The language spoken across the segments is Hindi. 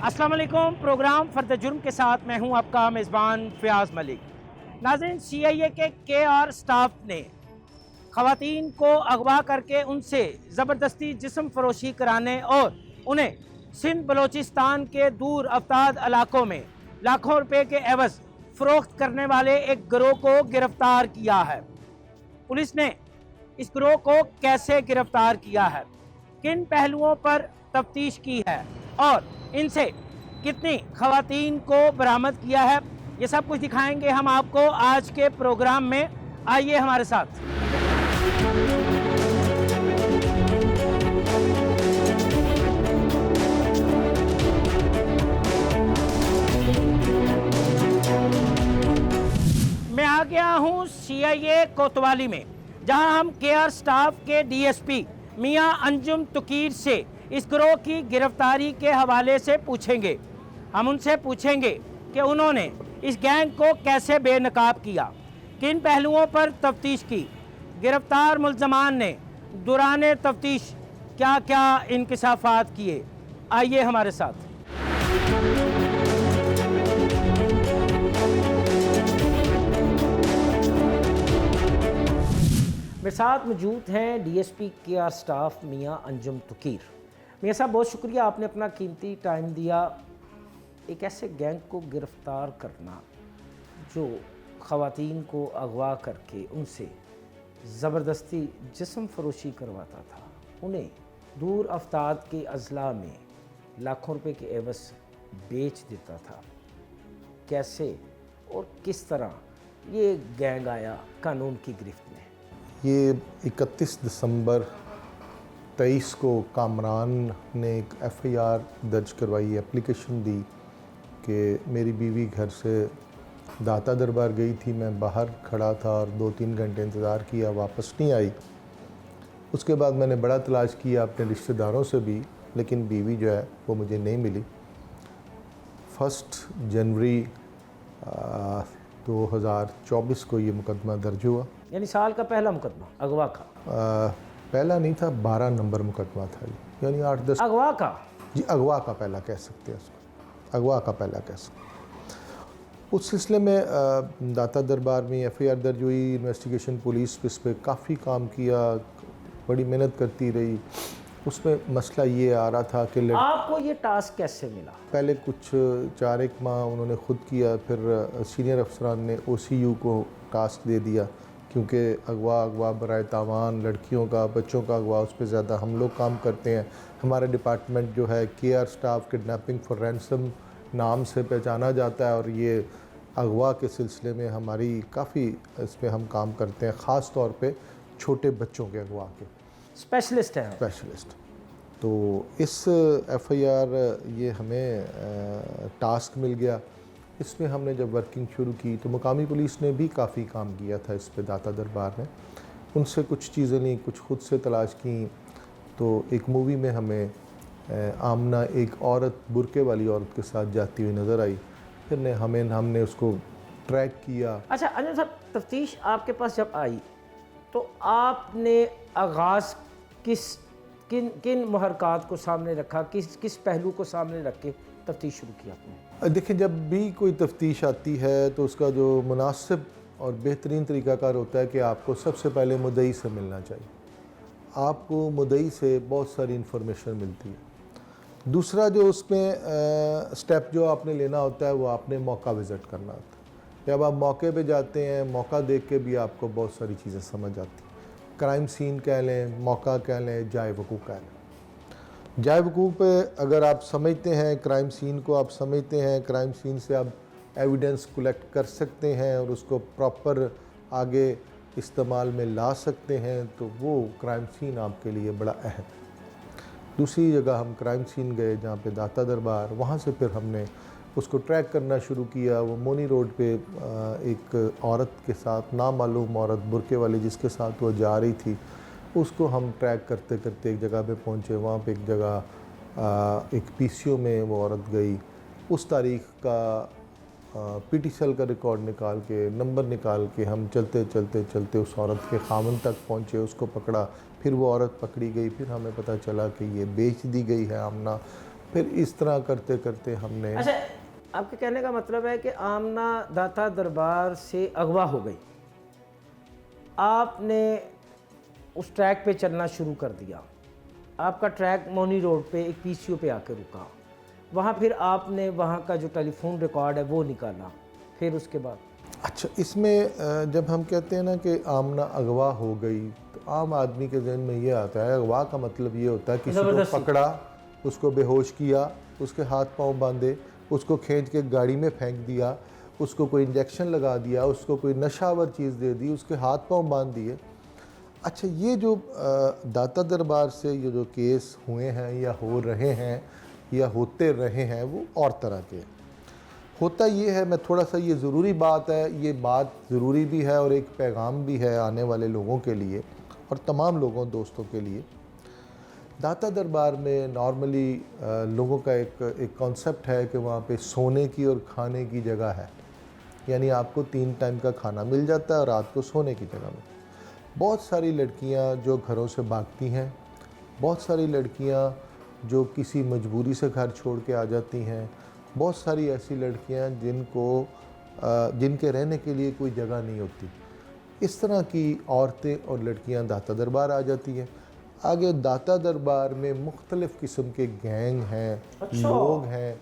अस्सलाम वालेकुम। प्रोग्राम फर्द जुर्म के साथ मैं हूं आपका मेज़बान फ़याज़ मलिक। नाज़रीन, CIA के KR स्टाफ ने ख़वातीन को अगवा करके उनसे ज़बरदस्ती जिस्म फ़रोशी कराने और उन्हें सिंध बलोचिस्तान के दूर अफ्ताद इलाकों में लाखों रुपए के एवज़ फ़रोख्त करने वाले एक गिरोह को गिरफ्तार किया है। पुलिस ने इस गिरोह को कैसे गिरफ्तार किया है, किन पहलुओं पर तफ्तीश की है और इनसे कितनी ख़वातीन को बरामद किया है, ये सब कुछ दिखाएंगे हम आपको आज के प्रोग्राम में। आइए हमारे साथ। मैं आ गया हूं CIA कोतवाली में, जहां हम KR स्टाफ के DSP मियां अंजुम तुकीर से इस गिरोह की गिरफ्तारी के हवाले से पूछेंगे। हम उनसे पूछेंगे कि उन्होंने इस गैंग को कैसे बेनकाब किया, किन पहलुओं पर तफ्तीश की, गिरफ्तार मुल्ज़मान ने दौरान तफ्तीश क्या क्या इंकशाफात किए। आइए हमारे साथ। मेरे साथ मौजूद हैं DSP KR स्टाफ मियां अंजुम तुकीर। मियां साहब, बहुत शुक्रिया, आपने अपना कीमती टाइम दिया। एक ऐसे गैंग को गिरफ़्तार करना जो ख़वातीन को अगवा करके उनसे ज़बरदस्ती जिस्म फ़रोशी करवाता था, उन्हें दूर अफ्ताद के अज़ला में लाखों रुपए के एवज़ बेच देता था, कैसे और किस तरह ये गैंग आया कानून की गिरफ्त में? ये 31 दिसंबर 23 को कामरान ने एक FIR दर्ज करवाई, एप्लीकेशन दी कि मेरी बीवी घर से दाता दरबार गई थी, मैं बाहर खड़ा था और 2-3 घंटे इंतज़ार किया, वापस नहीं आई। उसके बाद मैंने बड़ा तलाश किया अपने रिश्तेदारों से भी, लेकिन बीवी जो है वो मुझे नहीं मिली। 1 जनवरी 2024 को ये मुकदमा दर्ज हुआ। यानी साल का पहला मुकदमा अगवा का? पहला नहीं था, 12 नंबर मुकदमा था, यानी 8-10 अगवा का। जी, अगवा का पहला कह सकते हैं उसको, अगवा का पहला कह सकते हैं। उस सिलसिले में दाता दरबार में FIR दर्ज हुई, इन्वेस्टिगेशन पुलिस इस पर काफ़ी काम किया, बड़ी मेहनत करती रही। उसमें मसला ये आ रहा था कि आपको ये टास्क कैसे मिला? पहले कुछ 4-1 माह उन्होंने ख़ुद किया, फिर सीनियर अफसरान ने OCU को टास्क दे दिया, क्योंकि अगवा बराए तावान लड़कियों का, बच्चों का अगवा, उस पर ज़्यादा हम लोग काम करते हैं। हमारा डिपार्टमेंट जो है KR staff kidnapping for ransom नाम से पहचाना जाता है और ये अगवा के सिलसिले में हमारी काफ़ी इस पर हम काम करते हैं, ख़ास तौर पे छोटे बच्चों के अगवा के स्पेशलिस्ट हैं। स्पेशलिस्ट। तो इस FIR ये हमें टास्क मिल गया। इसमें हमने जब वर्किंग शुरू की तो मुकामी पुलिस ने भी काफ़ी काम किया था इस पे, दाता दरबार ने उनसे कुछ चीज़ें ली, कुछ खुद से तलाश की। तो एक मूवी में हमें आमना एक औरत, बुरके वाली औरत के साथ जाती हुई नज़र आई, फिर हमने उसको ट्रैक किया। अच्छा अंजुम साहब, तफ्तीश आपके पास जब आई तो आपने आगाज़ किन मुहरकात को सामने रखा, किस पहलू को सामने रख के तफ्तीश शुरू की आपने? देखिए, जब भी कोई तफ्तीश आती है तो उसका जो मुनासिब और बेहतरीन तरीक़ाकार होता है कि आपको सबसे पहले मुद्दई से मिलना चाहिए। आपको मुद्दई से बहुत सारी इन्फॉर्मेशन मिलती है। दूसरा जो उसमें स्टेप जो आपने लेना होता है वो आपने मौका विज़िट करना होता है। जब आप मौके पे जाते हैं, मौका देख के भी आपको बहुत सारी चीज़ें समझ आती हैं। क्राइम सीन कह लें, मौका कह लें, जाए वकूफ़ कह लें। जाए वकूफ़ पे अगर आप समझते हैं, क्राइम सीन को आप समझते हैं, क्राइम सीन से आप एविडेंस कलेक्ट कर सकते हैं और उसको प्रॉपर आगे इस्तेमाल में ला सकते हैं, तो वो क्राइम सीन आपके लिए बड़ा अहम है। दूसरी जगह हम क्राइम सीन गए जहाँ पे दाता दरबार, वहाँ से फिर हमने उसको ट्रैक करना शुरू किया। वो मोनी रोड पे एक औरत के साथ, नामालूम औरत बुरके वाली जिसके साथ वो जा रही थी, उसको हम ट्रैक करते करते एक जगह पे पहुँचे। वहाँ पे एक जगह एक PCO में वो औरत गई। उस तारीख़ का PTCL का रिकॉर्ड निकाल के, नंबर निकाल के हम चलते उस औरत के खामन तक पहुँचे, उसको पकड़ा। फिर वो औरत पकड़ी गई, फिर हमें पता चला कि ये बेच दी गई है आमना। फिर इस तरह करते करते हमने अच्छा, आपके कहने का मतलब है कि आमना दाता दरबार से अगवा हो गई, आपने उस ट्रैक पे चलना शुरू कर दिया, आपका ट्रैक मोनी रोड पे एक पीसीओ पे आके रुका, वहाँ फिर आपने वहाँ का जो टेलीफोन रिकॉर्ड है वो निकाला, फिर उसके बाद अच्छा, इसमें जब हम कहते हैं ना कि आमना अगवा हो गई, तो आम आदमी के जहन में ये आता है, अगवा का मतलब ये होता है किसी को ज़बरदस्ती। पकड़ा, उसको बेहोश किया, उसके हाथ पांव बांधे, उसको खींच के गाड़ी में फेंक दिया, उसको कोई इंजेक्शन लगा दिया, उसको कोई नशावर चीज़ दे दी, उसके हाथ पांव बांध दिए। अच्छा, ये जो दाता दरबार से ये जो केस हुए हैं या हो रहे हैं या होते रहे हैं, वो और तरह के हैं। होता ये है, मैं थोड़ा सा, ये ज़रूरी बात है, ये बात ज़रूरी भी है और एक पैगाम भी है आने वाले लोगों के लिए और तमाम लोगों दोस्तों के लिए। दाता दरबार में नॉर्मली लोगों का एक कॉन्सेप्ट है कि वहाँ पे सोने की और खाने की जगह है, यानी आपको 3 टाइम का खाना मिल जाता है और रात को सोने की जगह में। बहुत सारी लड़कियाँ जो घरों से भागती हैं, बहुत सारी लड़कियाँ जो किसी मजबूरी से घर छोड़ के आ जाती हैं, बहुत सारी ऐसी लड़कियाँ जिनके रहने के लिए कोई जगह नहीं होती, इस तरह की औरतें और लड़कियाँ दाता दरबार आ जाती हैं। आगे दाता दरबार में मुख्तलिफ़ किस्म के गैंग हैं, अच्छा। लोग हैं,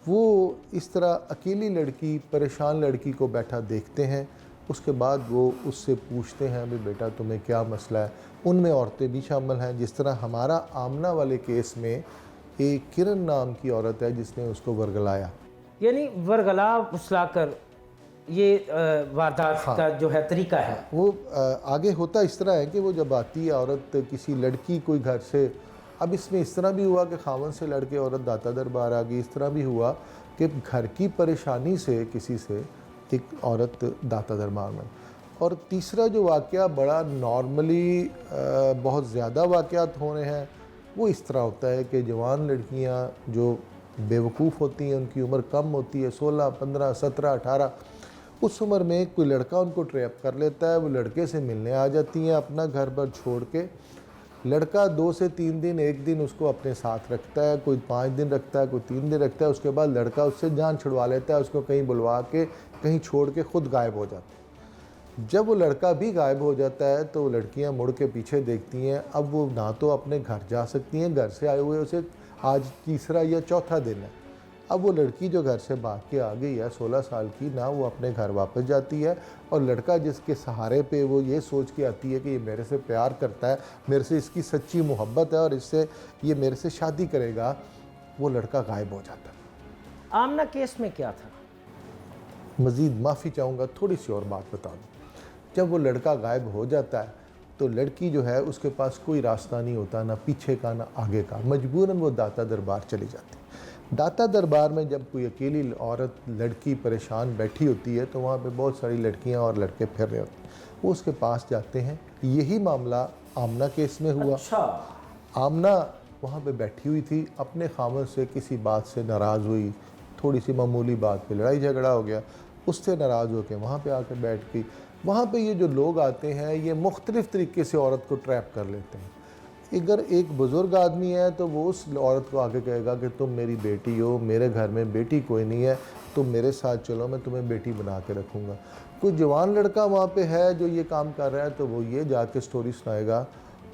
वो इस तरह अकेली लड़की, परेशान लड़की को बैठा देखते हैं, उसके बाद वो उससे पूछते हैं, भाई बेटा तुम्हें क्या मसला है। उनमें औरतें भी शामिल हैं, जिस तरह हमारा आमना वाले केस में एक किरण नाम की औरत है जिसने उसको वर्गलाया। यानी वरगला फुसलाकर ये वारदात हाँ। का जो है तरीका है। वो आगे होता इस तरह है कि वो जब आती है औरत, किसी लड़की कोई घर से, अब इसमें इस तरह भी हुआ कि खावन से लड़के औरत दाता दरबार आ गई, इस तरह भी हुआ कि घर की परेशानी से किसी से एक औरत दाता दरबार में। और तीसरा जो वाक़या बड़ा नॉर्मली बहुत ज़्यादा वाक़यात हो रहे हैं, वो इस तरह होता है कि जवान लड़कियां जो बेवकूफ़ होती हैं, उनकी उम्र कम होती है, 16, 15, 17, 18, उस उम्र में कोई लड़का उनको ट्रैप कर लेता है, वो लड़के से मिलने आ जाती हैं अपना घर पर छोड़ के। लड़का 2 से 3 दिन, एक दिन उसको अपने साथ रखता है, कोई 5 दिन रखता है, कोई 3 दिन रखता है, उसके बाद लड़का उससे जान छुड़वा लेता है, उसको कहीं बुलवा के कहीं छोड़ के खुद गायब हो जाता है। जब वो लड़का भी गायब हो जाता है तो लड़कियां मुड़ के पीछे देखती हैं। अब वो ना तो अपने घर जा सकती हैं, घर से आए हुए उसे आज तीसरा या चौथा दिन है। अब वो लड़की जो घर से भाग के आ गई है 16 साल की, ना वो अपने घर वापस जाती है, और लड़का जिसके सहारे पे वो ये सोच के आती है कि ये मेरे से प्यार करता है, मेरे से इसकी सच्ची मोहब्बत है और इससे ये मेरे से शादी करेगा, वो लड़का गायब हो जाता है। आमना केस में क्या था? मज़ीद माफ़ी चाहूँगा, थोड़ी सी और बात बता दूँ। जब वो लड़का गायब हो जाता है तो लड़की जो है उसके पास कोई रास्ता नहीं होता, ना पीछे का ना आगे का, मजबूरन वो दाता दरबार चली जाती है। दाता दरबार में जब कोई अकेली औरत लड़की परेशान बैठी होती है तो वहाँ पे बहुत सारी लड़कियाँ और लड़के फिर रहे होते हैं, वो उसके पास जाते हैं। यही मामला आमना केस में हुआ। अच्छा। आमना वहाँ पे बैठी हुई थी, अपने खामद से किसी बात से नाराज़ हुई, थोड़ी सी मामूली बात पे लड़ाई झगड़ा हो गया, उससे नाराज़ होकर वहाँ पे आकर बैठ गई। वहाँ पे ये जो लोग आते हैं ये मुख्तलिफ़ तरीके से औरत को ट्रैप कर लेते हैं। अगर एक बुज़ुर्ग आदमी है तो वो उस औरत को आके कहेगा कि तुम मेरी बेटी हो, मेरे घर में बेटी कोई नहीं है, तुम मेरे साथ चलो, मैं तुम्हें बेटी बना के रखूँगा। कोई जवान लड़का वहाँ पे है जो ये काम कर रहा है तो वो ये जाके स्टोरी सुनाएगा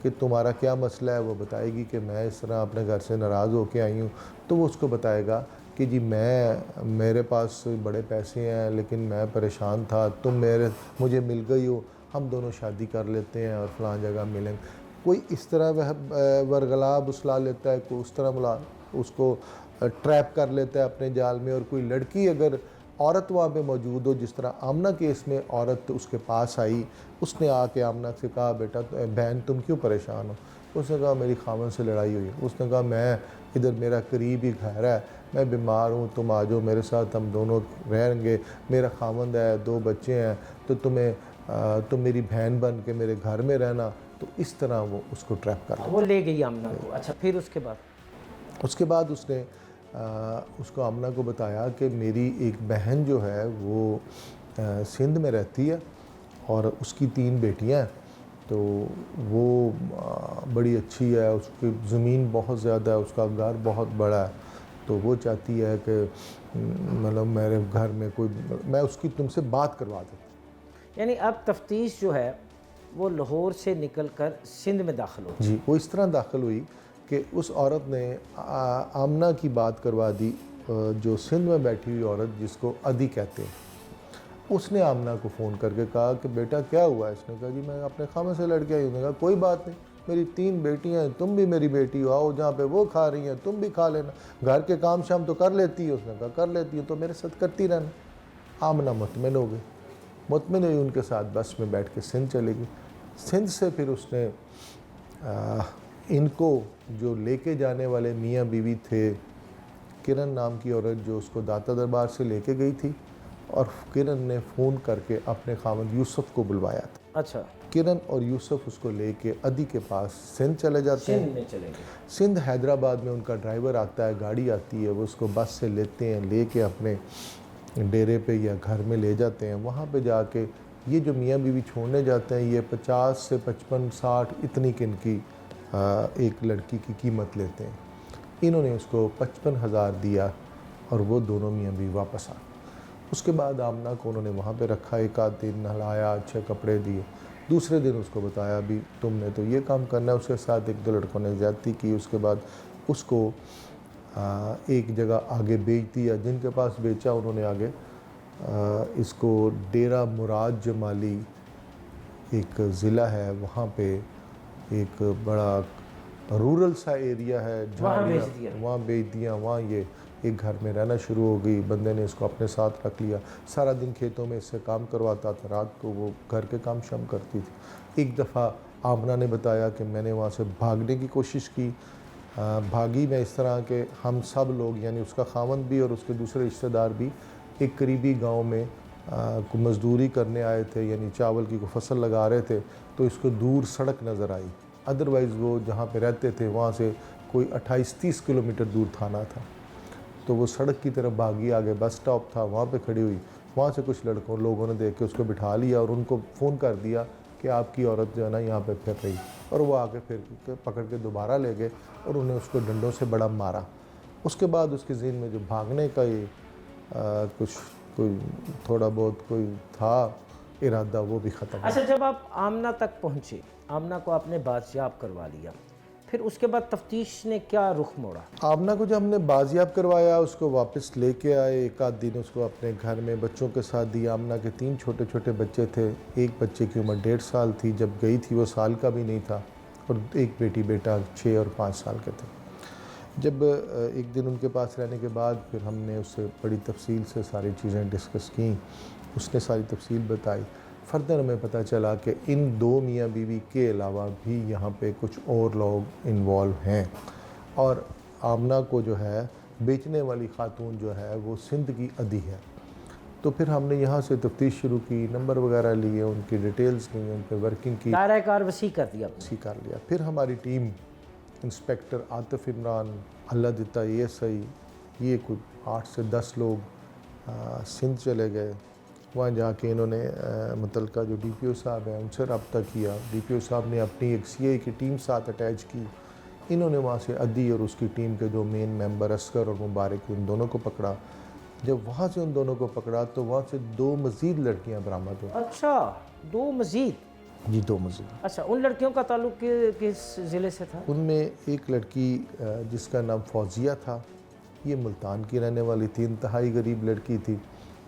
कि तुम्हारा क्या मसला है। वो बताएगी कि मैं इस तरह अपने घर से नाराज़ होके आई हूँ, तो वो उसको बताएगा कि जी मेरे पास बड़े पैसे हैं लेकिन मैं परेशान था, तुम मुझे मिल गई हो, हम दोनों शादी कर लेते हैं और फ़लाँ जगह मिलेंगे। कोई इस तरह वह वरगला बुसला लेता है, कोई उस तरह उसको ट्रैप कर लेता है अपने जाल में। और कोई लड़की अगर औरत वहाँ पे मौजूद हो, जिस तरह आमना केस में औरत उसके पास आई, उसने आके आमना से कहा बेटा बहन तुम क्यों परेशान हो? उसने कहा मेरी खामन से लड़ाई हुई। उसने कहा मैं इधर मेरा करीब ही घर है, मैं बीमार हूँ, तुम आ जाओ मेरे साथ, हम दोनों रहेंगे, मेरा खामंद है, 2 बच्चे हैं, तो तुम मेरी बहन बन के मेरे घर में रहना। तो इस तरह वो उसको ट्रैप कर वो ले गई आमना को। अच्छा, फिर उसके बाद उसने उसको आमना को बताया कि मेरी एक बहन जो है वो सिंध में रहती है और उसकी 3 बेटियां हैं, तो वो बड़ी अच्छी है, उसकी ज़मीन बहुत ज़्यादा है, उसका घर बहुत बड़ा है, तो वो चाहती है कि मतलब मेरे घर में कोई, मैं उसकी तुमसे बात करवा देती। यानी अब तफ्तीश जो है वो लाहौर से निकलकर सिंध में दाखिल हो। जी, वो इस तरह दाखिल हुई कि उस औरत ने आमना की बात करवा दी, जो सिंध में बैठी हुई औरत जिसको अदी कहते हैं। उसने आमना को फ़ोन करके कहा कि बेटा क्या हुआ है? इसने कहा जी मैं अपने खामे से लड़ के आई हूँ। उसने कहा कोई बात नहीं, मेरी 3 बेटियाँ हैं, तुम भी मेरी बेटी हो, आओ जहाँ पे वो खा रही हैं तुम भी खा लेना, घर के काम शाम तो कर लेती है। उसने कहा कर लेती हूँ तो मेरे साथ करती रहना। आमना मुतमिन हो गई, मुतमिन हुई, उनके साथ बस में बैठ के सिंध चली गई। सिंध से फिर उसने इनको जो लेके जाने वाले मियाँ बीवी थे, किरण नाम की औरत जो उसको दाता दरबार से लेके गई थी, और किरण ने फ़ोन करके अपने खामद यूसुफ को बुलवाया था। अच्छा, किरण और यूसुफ उसको लेके अदी के पास सिंध चले जाते हैं। सिंध में चले गए। सिंध हैदराबाद में उनका ड्राइवर आता है, गाड़ी आती है, वो उसको बस से लेते हैं, लेके अपने डेरे पे या घर में ले जाते हैं। वहाँ पे जाके ये जो मियाँ बीवी छोड़ने जाते हैं, ये 50 से 55, 60 इतनी किन की एक लड़की की कीमत लेते हैं। इन्होंने उसको 55,000 दिया और वो दोनों मियाँ बीवी वापस आ गए। उसके बाद आमना को उन्होंने वहाँ पे रखा, एक आध दिन नहलाया, अच्छे कपड़े दिए। दूसरे दिन उसको बताया भी तुमने तो ये काम करना है। उसके साथ 1-2 लड़कों ने ज़्यादती की। उसके बाद उसको एक जगह आगे बेच दिया, जिनके पास बेचा उन्होंने आगे इसको डेरा मुराद जमाली एक ज़िला है, वहाँ पे एक बड़ा रूरल सा एरिया है, वहाँ बेच दिया। वहाँ बेच दिया। वहाँ ये एक घर में रहना शुरू हो गई। बंदे ने इसको अपने साथ रख लिया, सारा दिन खेतों में इससे काम करवाता था, रात को वो घर के काम शाम करती थी। एक दफ़ा आमना ने बताया कि मैंने वहाँ से भागने की कोशिश की, भागी मैं इस तरह के हम सब लोग यानी उसका खावंद भी और उसके दूसरे रिश्तेदार भी एक करीबी गांव में को मज़दूरी करने आए थे, यानी चावल की को फसल लगा रहे थे, तो इसको दूर सड़क नज़र आई। अदरवाइज़ वो जहाँ पे रहते थे वहाँ से कोई 28-30 किलोमीटर दूर थाना था, तो वो सड़क की तरफ भागी। आगे बस स्टॉप था, वहाँ पे खड़ी हुई। वहाँ से कुछ लोगों ने देख के उसको बिठा लिया और उनको फ़ोन कर दिया कि आपकी औरत जो है ना यहाँ पे फिर रही, और वो आके फिर पकड़ के दोबारा ले गए और उन्हें उसको डंडों से बड़ा मारा। उसके बाद उसके ज़हन में जो भागने का ये कोई थोड़ा बहुत कोई था इरादा, वो भी ख़त्म। अच्छा, जब आप आमना तक पहुँचे, आमना को आपने बाजियाब करवा लिया, फिर उसके बाद तफ्तीश ने क्या रुख मोड़ा? आमना को जब हमने बाजियाब करवाया, उसको वापस लेके आए। एक आध दिन उसको अपने घर में बच्चों के साथ दिया। आमना के 3 छोटे छोटे बच्चे थे, एक बच्चे की उम्र 1.5 साल थी, जब गई थी वो साल का भी नहीं था, और एक बेटा 6 और 5 साल के थे। जब एक दिन उनके पास रहने के बाद फिर हमने उससे बड़ी तफसील से सारी चीज़ें डिस्कस की, उसने सारी तफसील बताई। फर्दर हमें पता चला कि इन 2 मियाँ बीवी के अलावा भी यहाँ पे कुछ और लोग इन्वॉल्व हैं, और आमना को जो है बेचने वाली खातून जो है वो सिंध की अदी है। तो फिर हमने यहाँ से तफ्तीश शुरू की, नंबर वगैरह लिए, उनकी डिटेल्स ली, उन पर वर्किंग की, दायरा कार वसी कर दिया। वसी कर लिया। फिर हमारी टीम इंस्पेक्टर आतिफ इमरान, अल्लाह दिता ASI, ये कुछ 8 से 10 लोग सिंध चले गए। वहाँ जाके इन्होंने मुतलका जो DPO साहब हैं उनसे रब्ता किया। DPO साहब ने अपनी एक CI की टीम साथ अटैच की। इन्होंने वहाँ से अदी और उसकी टीम के जो मेन मेंबर असगर और मुबारक, उन दोनों को पकड़ा। जब वहाँ से उन दोनों को पकड़ा तो वहाँ से 2 मज़ीद लड़कियाँ बरामद हुई। अच्छा, 2 मज़ीद? जी, 2 मज़ीद। अच्छा, उन लड़कियों का ताल्लुक किस ज़िले से था? उनमें एक लड़की जिसका नाम फौजिया था, ये मुल्तान की रहने वाली थी, इंतहाई गरीब लड़की थी,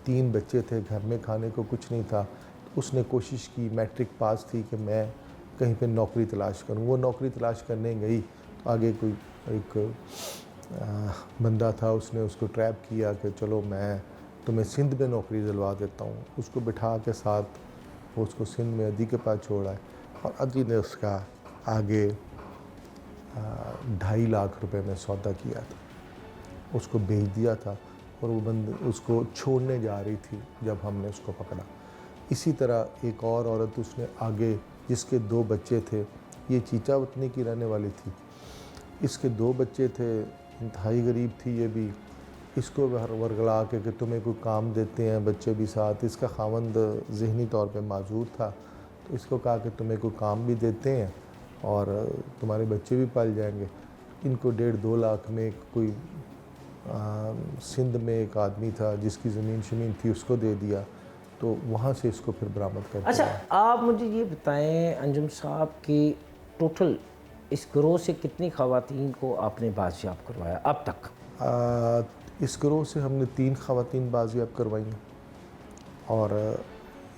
3 बच्चे थे, घर में खाने को कुछ नहीं था। उसने कोशिश की, मैट्रिक पास थी, कि मैं कहीं पे नौकरी तलाश करूं। वो नौकरी तलाश करने गई, तो आगे कोई एक बंदा था, उसने उसको ट्रैप किया कि चलो मैं तुम्हें सिंध में नौकरी दिलवा देता हूँ। उसको बिठा के साथ वो उसको सिंध में अदी के पास छोड़ा है, और अदी ने उसका आगे 2.5 लाख रुपए में सौदा किया था, उसको बेच दिया था, और वो बंद उसको छोड़ने जा रही थी जब हमने उसको पकड़ा। इसी तरह एक और औरत उसने आगे, जिसके 2 बच्चे थे, ये चीचा वतनी की रहने वाली थी, इसके 2 बच्चे थे, इंतहाई गरीब थी ये भी। इसको वर्गला के कि तुम्हें कोई काम देते हैं, बच्चे भी साथ। इसका खावंद ज़हनी तौर पे माजूर था, तो इसको कहा कि तुम्हें कोई काम भी देते हैं और तुम्हारे बच्चे भी पाल जाएंगे। इनको 1.5-2 लाख में कोई सिंध में एक आदमी था जिसकी ज़मीन थी, उसको दे दिया, तो वहाँ से इसको फिर बरामद कर अच्छा, दिया। आप मुझे ये बताएं अंजुम साहब कि टोटल इस गिरोह से कितनी ख़वातीन को आपने बाजियाब करवाया अब तक? इस गिरोह से हमने 3 ख़वातीन बाजियाब करवाई हैं और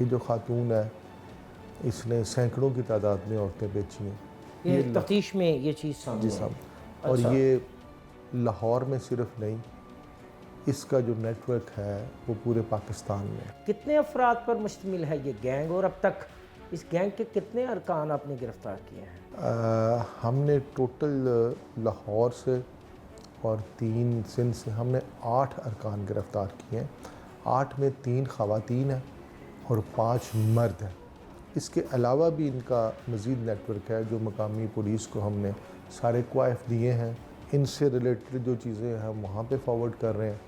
ये जो खातून है इसने सैकड़ों की तादाद में औरतें बेची हैं। ये तफ्तीश में ये चीज़ सामने जी आई। साहब। और अच्छा। ये लाहौर में सिर्फ नहीं, इसका जो नेटवर्क है वो पूरे पाकिस्तान में है। कितने अफराद पर मुश्तमिल है ये गैंग और अब तक इस गैंग के कितने अरकान आपने गिरफ़्तार किए हैं? हमने टोटल लाहौर से और 3 सिंध से हमने 8 अरकान गिरफ़्तार किए हैं। 8 में 3 ख़वातीन हैं और 5 मर्द हैं। इसके अलावा भी इनका मज़ीद नेटवर्क है जो मकामी पुलिस को हमने सारे क्वाइफ दिए हैं। इनसे रिलेटेड जो चीज़ें हैं हम वहाँ पे फॉरवर्ड कर रहे हैं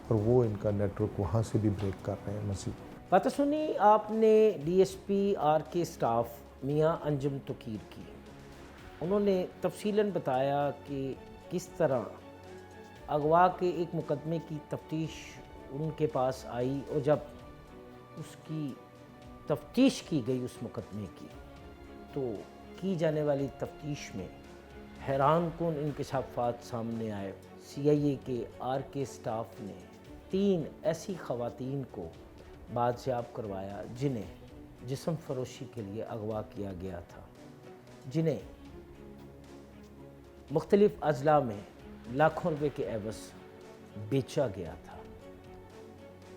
और वो इनका नेटवर्क वहाँ से भी ब्रेक कर रहे हैं मज़ीद। बात सुनी आपने DSP RK स्टाफ मियाँ अंजुम तकीर की। उन्होंने तफसीलन बताया कि किस तरह अगवा के एक मुकदमे की तफ्तीश उनके पास आई और जब उसकी तफ्तीश की गई उस मुकदमे की, तो की जाने वाली तफ्तीश में हैरान कुन इंकशाफात सामने आए। CIA के RK स्टाफ ने 3 ऐसी ख़वातीन को बाजियाब करवाया जिन्हें जिस्म फरोशी के लिए अगवा किया गया था, जिन्हें मुख्तलिफ़ अजला में लाखों रुपए के एवज़ बेचा गया था।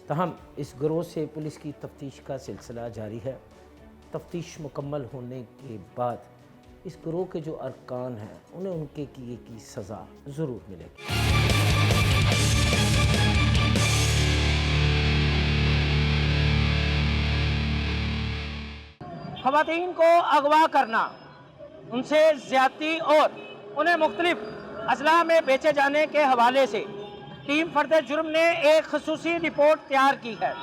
तहम इस गिरोह से पुलिस की तफ्तीश का सिलसिला जारी है। तफ्तीश मुकम्मल होने के बाद इस गिरोह के जो अरकान हैं उन्हें उनके किए की सज़ा ज़रूर मिलेगी। ख़वातीन को अगवा करना, उनसे ज़्यादती और उन्हें मुख्तलिफ अजला में बेचे जाने के हवाले से टीम फर्द जुर्म ने एक खसूसी रिपोर्ट तैयार की है।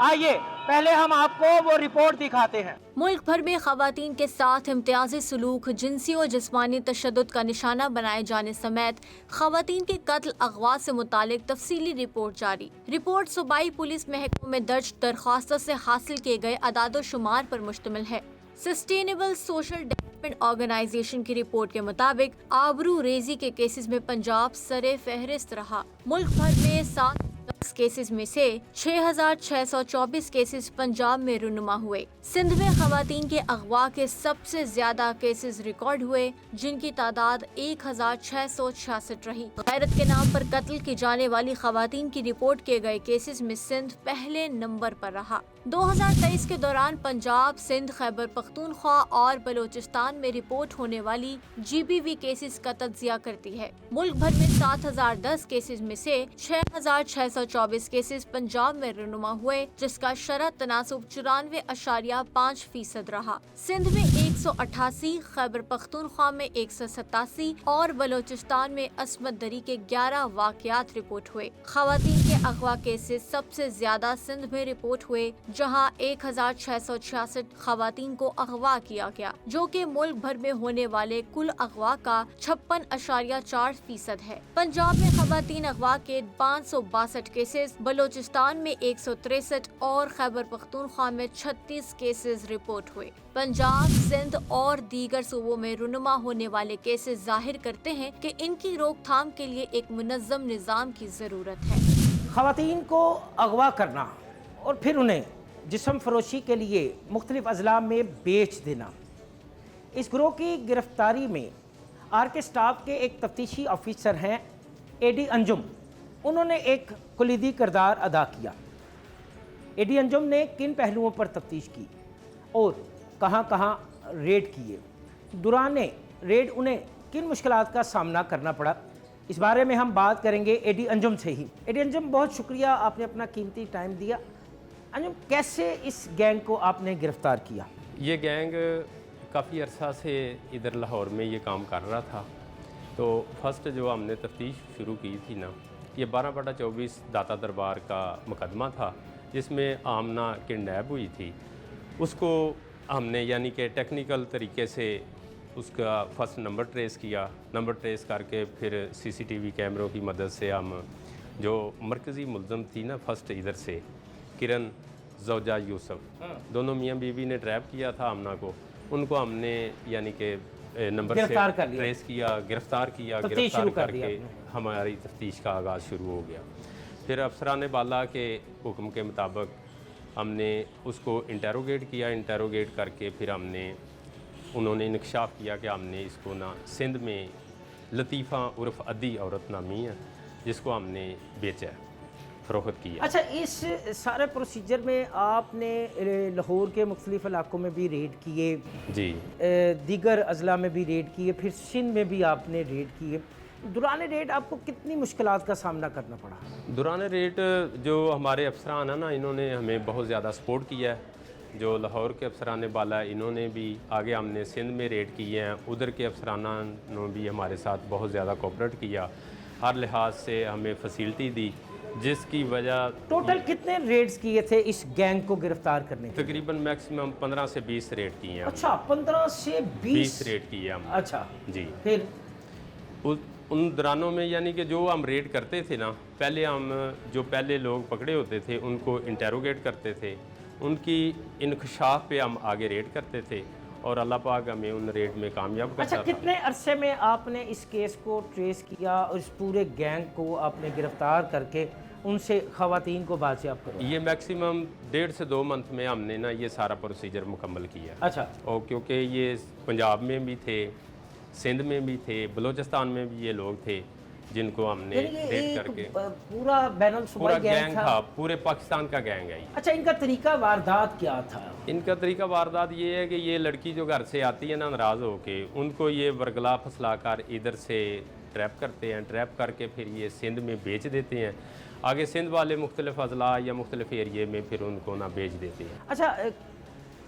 आइए पहले हम आपको वो रिपोर्ट दिखाते हैं। मुल्क भर में खवातीन के साथ इम्तियाजी सलूक, जिनसी और जिस्मानी तशद्दुद का निशाना बनाए जाने समेत खवातीन के कत्ल अगवा से मुतालिक तफसीली रिपोर्ट जारी। रिपोर्ट सूबाई पुलिस महकमों में दर्ज दरख्वास्तों से हासिल किए गए अदाद शुमार पर मुश्तमिल है। सस्टेनेबल सोशल डेवलपमेंट ऑर्गेनाइजेशन की रिपोर्ट के मुताबिक आबरू रेजी के केसेस में पंजाब सरे फहरिस्त रहा। मुल्क भर में 7 केसेस में से 6,624 केसेस पंजाब में रुनुमा हुए। सिंध में खवातीन के अगवा के सबसे ज्यादा केसेस रिकॉर्ड हुए, जिनकी तादाद 1,666 रही। गैरत के नाम पर कत्ल की जाने वाली खवातीन की रिपोर्ट किए गए केसेस में सिंध पहले नंबर पर रहा। 2023 के दौरान पंजाब, सिंध, खैबर पख्तूनख्वा और बलोचिस्तान में रिपोर्ट होने वाली GBV केसेस का तज्जिया करती है। मुल्क भर में 7,010 केसेस में से 6,624 केसेस पंजाब में रुनुमा हुए, जिसका शरह तनासुब 94.5% रहा। सिंध में 188, खैबर पख्तूनख्वा में 187 और बलोचिस्तान में असमत दरी के 11 वाकयात रिपोर्ट हुए। खवातीन के अगवा केसेस सबसे ज्यादा सिंध में रिपोर्ट हुए, जहां 1,666 खवातीन को अगवा किया गया, जो कि मुल्क भर में होने वाले कुल अगवा का 56.4% है। पंजाब में खवातीन अगवा के 562 केसेस, बलोचिस्तान में 163 और खैबर पख्तूनख्वा में 36 केसेस रिपोर्ट हुए। पंजाब, सिंध और दीगर सूबों में रुनुमा होने वाले केसेस जाहिर करते हैं कि इनकी रोकथाम के लिए एक मुनज़्ज़म निज़ाम की ज़रूरत है। खवातीन को अगवा करना और फिर उन्हें जिस्म फरोशी के लिए मुख्तलिफ अजला में बेच देना, इस गिरोह की गिरफ्तारी में RK स्टाफ के एक तफ्तीशी ऑफिसर हैं AD अंजुम, उन्होंने एक कुलीदी किरदार अदा किया। AD अंजुम ने किन पहलुओं पर तफ्तीश की और कहां कहां रेड किए, दौराने रेड उन्हें किन मुश्किलात का सामना करना पड़ा, इस बारे में हम बात करेंगे AD अंजुम से ही। AD अंजुम, बहुत शुक्रिया, आपने अपना कीमती टाइम दिया। अंजुम, कैसे इस गैंग को आपने गिरफ़्तार किया? ये गैंग काफ़ी अरसा से इधर लाहौर में ये काम कर रहा था। तो फर्स्ट जो हमने तफ्तीश शुरू की थी ना, ये 12/24 दाता दरबार का मुकदमा था, जिसमें आमना किडनैप हुई थी। उसको हमने यानी कि टेक्निकल तरीके से उसका फर्स्ट नंबर ट्रेस किया। नंबर ट्रेस करके फिर सीसीटीवी कैमरों की मदद से हम जो मरकज़ी मुलज़म थी ना फर्स्ट इधर से किरण ज़ौजा यूसुफ, दोनों मियाँ बीवी ने ट्रैप किया था आमना को, उनको हमने यानी कि नंबर से गिरफ्तार कर लिया। ट्रेस किया, गिरफ़्तार किया। तफ्तीश गिरफ़्तार शुरू कर दिया करके हमारी तफ्तीश का आगाज़ शुरू हो गया। फिर अफसरान बाला के हुक्म के मुताबिक हमने उसको इंटेरोगेट किया। इंटेरोगेट करके फिर हमने उन्होंने इंकशाफ किया कि हमने इसको ना सिंध में लतीफ़ा उर्फ़ अद्दी औरत नामी है जिसको हमने बेचा है, फ़रोख्त किया। अच्छा, इस सारे प्रोसीजर में आपने लाहौर के मुख्तलिफ इलाकों में भी रेड किए, जी दीगर अजला में भी रेड किए, फिर सिंध में भी आपने रेड किए। दौरान रेड आपको कितनी मुश्किलात का सामना करना पड़ा? दौरान रेट जो हमारे अफसरान हैं ना, इन्होंने हमें बहुत ज़्यादा सपोर्ट किया है। जो लाहौर के अफसरान बाला इन्होंने भी आगे, हमने सिंध में रेड किए हैं, उधर के अफसराना ने भी हमारे साथ बहुत ज़्यादा कोऑपरेट किया, हर लिहाज से हमें फैसिलिटी दी, जिसकी वजह टोटल कितने रेड्स किए थे इस गैंग को गिरफ्तार करने के? तकरीबन मैक्सिमम 15 से 20 रेड किए हैं। अच्छा, 15 से 20 रेड किए हम। अच्छा जी, फिर उन दौरानों में यानी कि जो हम रेड करते थे ना, पहले हम जो पहले लोग पकड़े होते थे उनको इंटेरोगेट करते थे, उनकी इंकशाफ पे हम आगे रेड करते थे और अल्लाह पाक हमें उन रेड में कामयाब करता अच्छा, था। कितने अरसे में आपने इस केस को ट्रेस किया और इस पूरे गैंग को आपने गिरफ्तार करके उनसे ख़वातीन को बाजियाब करो? ये मैक्सिमम 1.5 से 2 मंथ में हमने ना ये सारा प्रोसीजर मुकम्मल किया। अच्छा, और क्योंकि ये पंजाब में भी थे, सिंध में भी थे, बलूचिस्तान में भी ये लोग थे जिनको हमने यानी कि रेड एक करके पूरा बैनुल पूरा सूबाई गैंग था, पूरे पाकिस्तान का गैंग है ये। अच्छा, इनका तरीका वारदात क्या था? इनका तरीका वारदात ये है कि ये लड़की जो घर से आती है ना नाराज़ होके, उनको ये वर्गला फसला कर इधर से ट्रैप करते हैं, ट्रैप करके फिर ये सिंध में बेच देते हैं। आगे सिंध वाले मुख्तलिफ अजला या मुख्तलिफ एरिए में फिर उनको ना बेच देते हैं। अच्छा,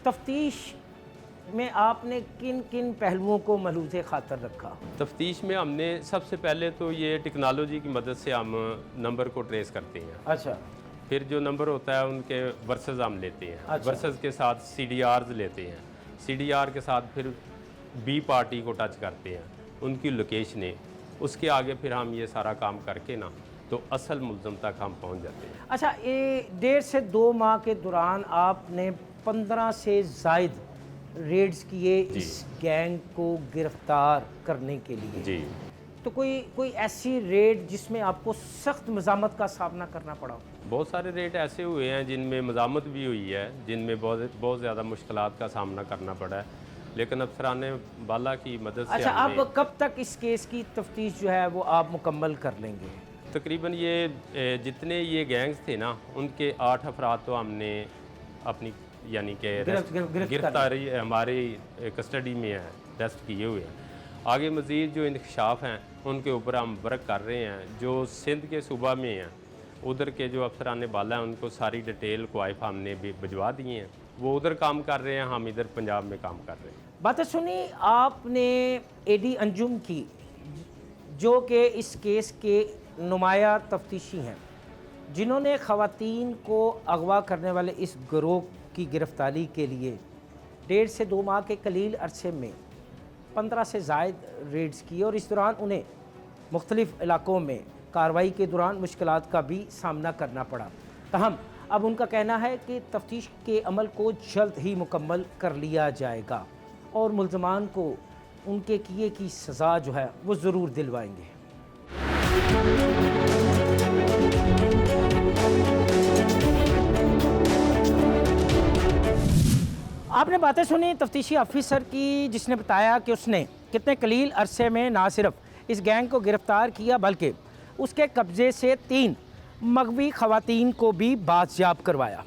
तफ्तीश में आपने किन किन पहलुओं को मलूज़े खातर रखा? तफ्तीश में हमने सबसे पहले तो ये टेक्नोलॉजी की मदद से हम नंबर को ट्रेस करते हैं। अच्छा, फिर जो नंबर होता है उनके वर्सेस हम लेते हैं। अच्छा। वर्सेस के साथ CDRs लेते हैं। CDR के साथ फिर B पार्टी को टच करते हैं, उनकी लोकेशनें, उसके आगे फिर हम ये सारा काम करके ना तो असल मुलज़म तक हम पहुंच जाते हैं। अच्छा, ये 1.5 से 2 माह के दौरान आपने 15 से ज़ायद रेड्स किए इस गैंग को गिरफ्तार करने के लिए। जी, तो कोई ऐसी रेड जिसमें आपको सख्त मज़ामत का सामना करना पड़ा? बहुत सारे रेट ऐसे हुए हैं जिनमें मज़ामत भी हुई है, जिनमें बहुत ज़्यादा मुश्किलात का सामना करना पड़ा है, लेकिन अफसरान बाला की मदद से अच्छा, हमने अब कब तक इस केस की तफ्तीश जो है वो आप मुकम्मल कर लेंगे? तकरीबन ये जितने ये गैंग्स थे ना, उनके 8 अफराद तो हमने अपनी यानी कि गिरफ्तारी हमारी कस्टडी में है, अरेस्ट किए हुए हैं। आगे मज़ीद जो इंकशाफ हैं उनके ऊपर हम वर्क कर रहे हैं। जो सिंध के सूबा में हैं उधर के जो अफसरान बाला हैं उनको सारी डिटेल क्वाइफ हमने भी भिजवा दिए हैं, वो उधर काम कर रहे हैं, हम इधर पंजाब में काम कर रहे हैं। बातें सुनी आपने AD अंजुम की, जो कि इस केस के नुमाया तफ्तीशी हैं, जिन्होंने ख़वातीन को अगवा करने वाले इस गिरोह की गिरफ्तारी के लिए 1.5 से 2 माह के कलील अरसे में 15 से ज़ायद रेड्स किए और इस दौरान उन्हें मुख्तलिफ़ इलाकों में कार्रवाई के दौरान मुश्किलात का भी सामना करना पड़ा। तहम अब उनका कहना है कि तफ्तीश के अमल को जल्द ही मुकम्मल कर लिया जाएगा और मुल्ज़मान को उनके किए की सज़ा जो है वो ज़रूर दिलवाएंगे। आपने बातें सुनी तफ्तीशी ऑफिसर की, जिसने बताया कि उसने कितने कलील अरसे में ना सिर्फ इस गैंग को गिरफ़्तार किया बल्कि उसके कब्ज़े से 3 मगवी ख़वातीन को भी बाजियाब करवाया।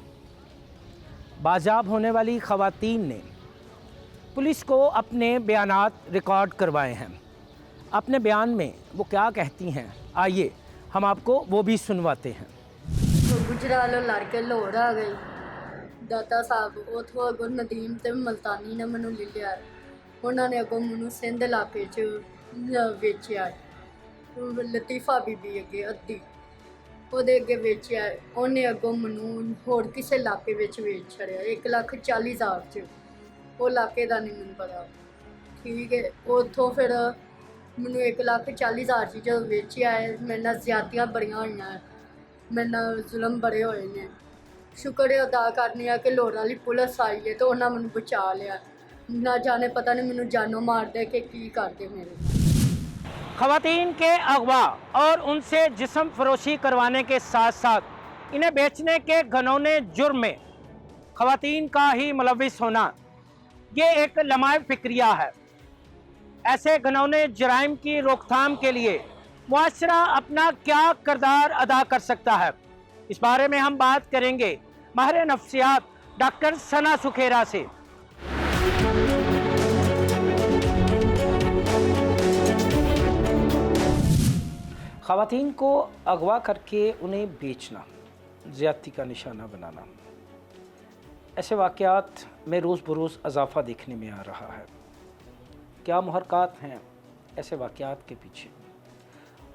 बाजियाब होने वाली ख़वातीन ने पुलिस को अपने बयानात रिकॉर्ड करवाए हैं। अपने बयान में वो क्या कहती हैं, आइए हम आपको वो भी सुनवाते हैं। गुजरालो लड़के लाहौर आ गई, दाता साहब उतों अगों नदीम ते मल्तानी ने मैनू ले लिया, उन्होंने अगों मैनू सिंध इलाके च वेचिया, लतीफ़ा बीबी अगे अद्धी ਉਹਦੇ ਅੱਗੇ ਵੇਚਿਆ, ਉਹਨੇ ਅੱਗੋਂ ਮੈਨੂੰ ਹੋਰ ਕਿਸੇ ਇਲਾਕੇ ਵਿੱਚ ਵੇਚ ਛੜਿਆ 1,40,000 'ਚ। ਉਹ ਇਲਾਕੇ ਦਾ ਨਹੀਂ ਮੈਨੂੰ ਪਤਾ। ਠੀਕ ਹੈ, ਉੱਥੋਂ ਫਿਰ ਮੈਨੂੰ 1,40,000 'ਚ ਜਦੋਂ ਵੇਚਿਆ ਹੈ, ਮੇਰੇ ਨਾਲ ਜ਼ਿਆਦਤੀਆਂ ਬੜੀਆਂ ਹੋਈਆਂ, ਮੇਰੇ ਨਾਲ ਜ਼ੁਲਮ ਬੜੇ ਹੋਏ ਨੇ। ਸ਼ੁਕਰ ਅਦਾ ਕਰਨੀ ਆ ਕਿ ਲਾਹੌਰ ਵਾਲੀ ਪੁਲਿਸ ਆਈ ਹੈ ਤੇ ਉਹਨਾਂ ਮੈਨੂੰ ਬਚਾ ਲਿਆ। ਨਾ जाने पता नहीं मैनू जानों मार दे के की करते मेरे। खवातीन के अगवा और उनसे जिस्म फरोशी करवाने के साथ साथ इन्हें बेचने के घनौने जुर्म में खवातीन का ही मुलविस होना ये एक लम्हाए फिक्रिया है। ऐसे घनौने जराइम की रोकथाम के लिए मुआशरा अपना क्या किरदार अदा कर सकता है, इस बारे में हम बात करेंगे माहिर नफ्सियात डॉक्टर सना सुखेरा से। ख़वातीन को अगवा करके उन्हें बेचना, ज़्यादती का निशाना बनाना, ऐसे वाक़यात में रोज़ बरोज़ इजाफ़ा देखने में आ रहा है। क्या मुहरक़ात हैं ऐसे वाक़यात के पीछे,